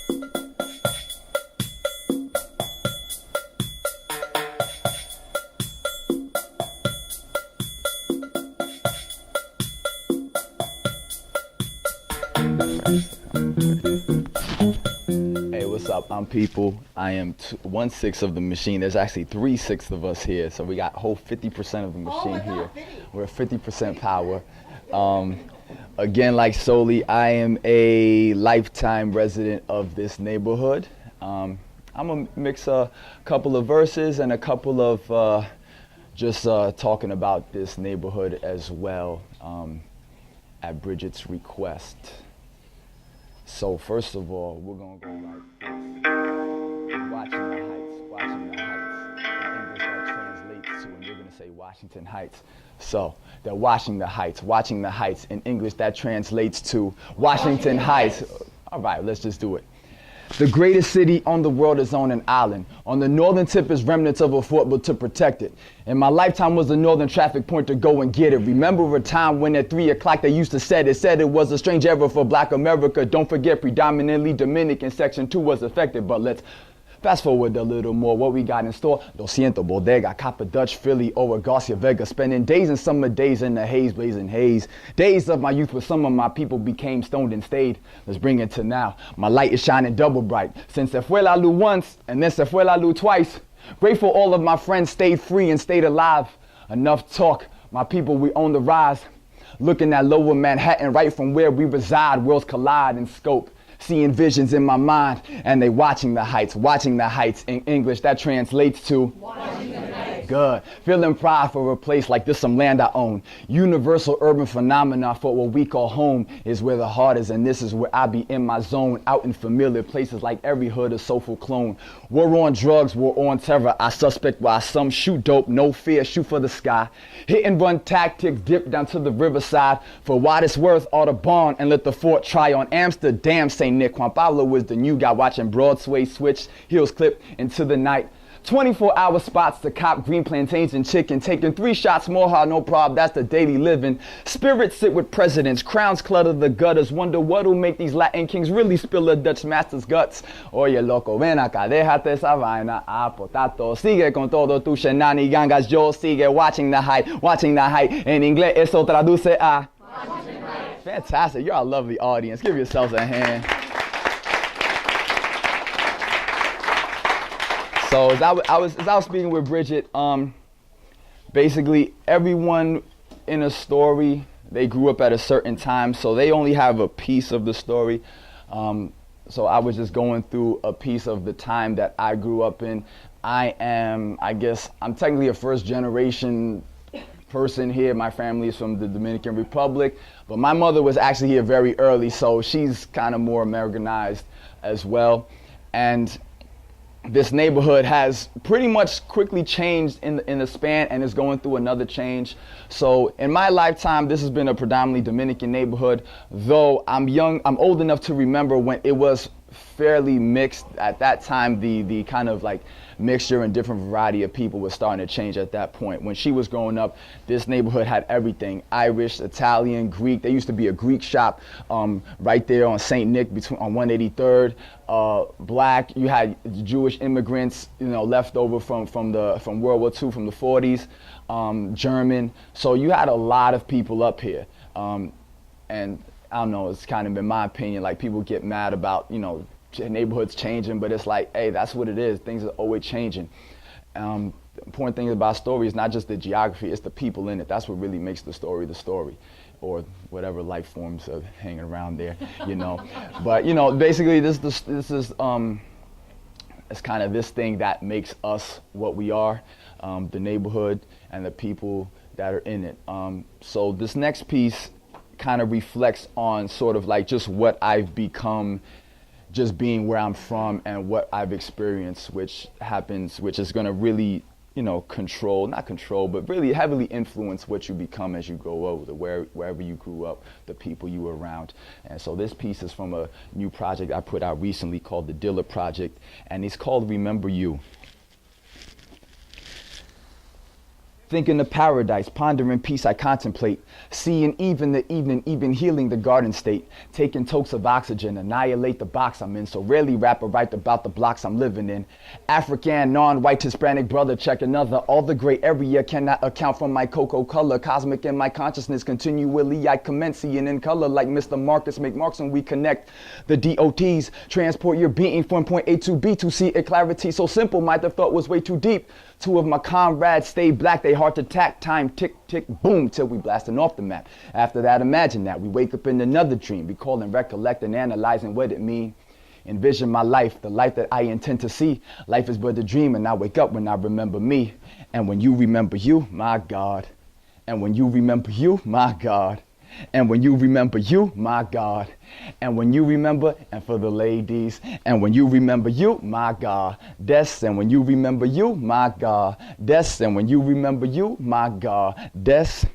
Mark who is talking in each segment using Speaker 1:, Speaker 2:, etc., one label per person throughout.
Speaker 1: Hey, what's up? I'm Ppul. I am 1/6 of the machine. There's actually 3/6 of us here, so we got whole 50% of the machine here. We're 50% power. Again, like Soli, I am a lifetime resident of this neighborhood. I'm gonna mix a couple of verses and a couple of just talking about this neighborhood as well at Bridget's request. So first of all, we're gonna go like this. Watching the heights, watching the heights. In English that translates to, and you're gonna say Washington Heights. So they're watching the heights, watching the heights. In English that translates to Washington Heights. All right, let's just do it. The greatest city on the world is on an island. On the northern tip is remnants of a fort built to protect it. And my lifetime was the northern traffic point to go and get it. Remember a time when at 3 o'clock they used to said it was a strange era for Black America. Don't forget predominantly Dominican section 2 was affected. But let's fast forward a little more. What we got in store? Doscientos, Bodega, Copper Dutch, Philly, Ora, Garcia, Vega. Spending days and summer days in the haze, blazing haze. Days of my youth where some of my people became stoned and stayed. Let's bring it to now. My light is shining double bright. Since se fue la luz once, and then se fue la luz twice. Grateful all of my friends stayed free and stayed alive. Enough talk. My people, we on the rise. Looking at lower Manhattan right from where we reside. Worlds collide in scope. Seeing visions in my mind, and they watching the heights, watching the heights. In English that translates to watching the heights. Good. Feeling pride for a place like this, some land I own. Universal urban phenomena for what we call home is where the heart is, and this is where I be in my zone. Out in familiar places like every hood a soulful clone. War on drugs, war on terror. I suspect why some shoot dope, no fear, shoot for the sky. Hit and run tactics, dip down to the riverside. For what it's worth, all the barn and let the fort try on Amsterdam. St. Nick, Juan Pablo is the new guy watching Broadway switch, heels clip into the night. 24-hour spots to cop green plantains and chicken. Taking 3 shots more hard, no problem, that's the daily living. Spirits sit with presidents, crowns clutter the gutters. Wonder what'll make these Latin kings really spill a Dutch master's guts. Oye loco, ven acá, déjate esa vaina. Ah, potato, sigue con todo tu shenanigans. Yo sigue watching the height, watching the height. En inglés eso traduce a fantastic, you're a lovely audience. Give yourselves a hand. So as I was speaking with Bridget, basically everyone in a story, they grew up at a certain time, so they only have a piece of the story. So I was just going through a piece of the time that I grew up in. I'm technically a first generation person here. My family is from the Dominican Republic, but my mother was actually here very early, so she's kind of more Americanized as well. And this neighborhood has pretty much quickly changed in the span and is going through another change. So in my lifetime, this has been a predominantly Dominican neighborhood, though I'm old enough to remember when it was fairly mixed. At that time, the kind of like mixture and different variety of people was starting to change at that point. When she was growing up, this neighborhood had everything: Irish, Italian, Greek. There used to be a Greek shop right there on St. Nick on 183rd. Black, you had Jewish immigrants, left over from World War II, from the 40s, German. So you had a lot of people up here. And I don't know, it's kind of, in my opinion, like people get mad about, neighborhoods changing, but it's like, hey, that's what it is. Things are always changing. The important thing about a story is not just the geography, it's the people in it. That's what really makes the story, or whatever life forms are hanging around there, But, basically this is it's kind of this thing that makes us what we are, the neighborhood and the people that are in it. So this next piece kind of reflects on sort of like just what I've become, just being where I'm from and what I've experienced, which is going to really, not control, but really heavily influence what you become as you grow older, wherever you grew up, the people you were around. And so this piece is from a new project I put out recently called the Dilla Project, and it's called Remember You. Thinking of paradise, pondering peace I contemplate. Seeing even the evening, even healing the garden state. Taking totes of oxygen, annihilate the box I'm in. So rarely rap or write about the blocks I'm living in. African, non-white, Hispanic brother, check another. All the gray area cannot account for my cocoa color. Cosmic in my consciousness, continually I commence. Seeing in color like Mr. Marcus, make marks when we connect. The DOTs, transport your being from point A to B to see it clarity. So simple, my thought was way too deep. Two of my comrades stay black, they hard to tack. Time tick, tick, boom, till we blasting off the map. After that, imagine that we wake up in another dream. Recalling, recollecting, analyzing what it mean. Envision my life, the life that I intend to see. Life is but a dream, and I wake up when I remember me. And when you remember you, my God. And when you remember you, my God. And when you remember you, my God. And when you remember, and for the ladies, and when you remember you, my God. Des, and when you remember you, my God. Des, and when you remember you, my God. Des.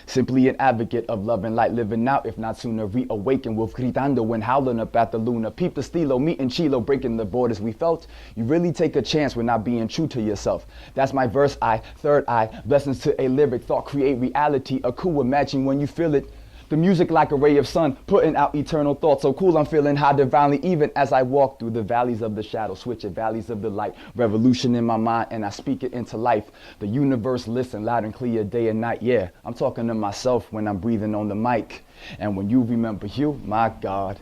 Speaker 1: Simply an advocate of love and light, living out, if not sooner, reawaken. Wolf gritando when howling up at the luna. Peep the stilo, meet and chilo, breaking the borders we felt. You really take a chance when not being true to yourself. That's my verse eye, third eye. Blessings to a lyric, thought create reality. A cool imagine when you feel it. The music like a ray of sun, putting out eternal thoughts. So cool I'm feeling high divinely, even as I walk through the valleys of the shadow, switching valleys of the light. Revolution in my mind, and I speak it into life. The universe listen loud and clear day and night. Yeah, I'm talking to myself when I'm breathing on the mic. And when you remember you, my God.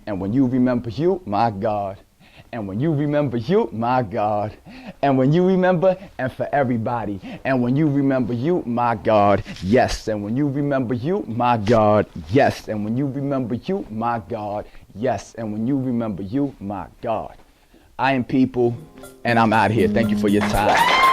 Speaker 1: And when you remember you, my God. And when you remember you, my God. And when you remember, and for everybody. And when you remember you, my God, yes. And when you remember you, my God, yes. And when you remember you, my God, yes. And when you remember you, my God. I am Ppul, and I'm out here. Thank you for your time.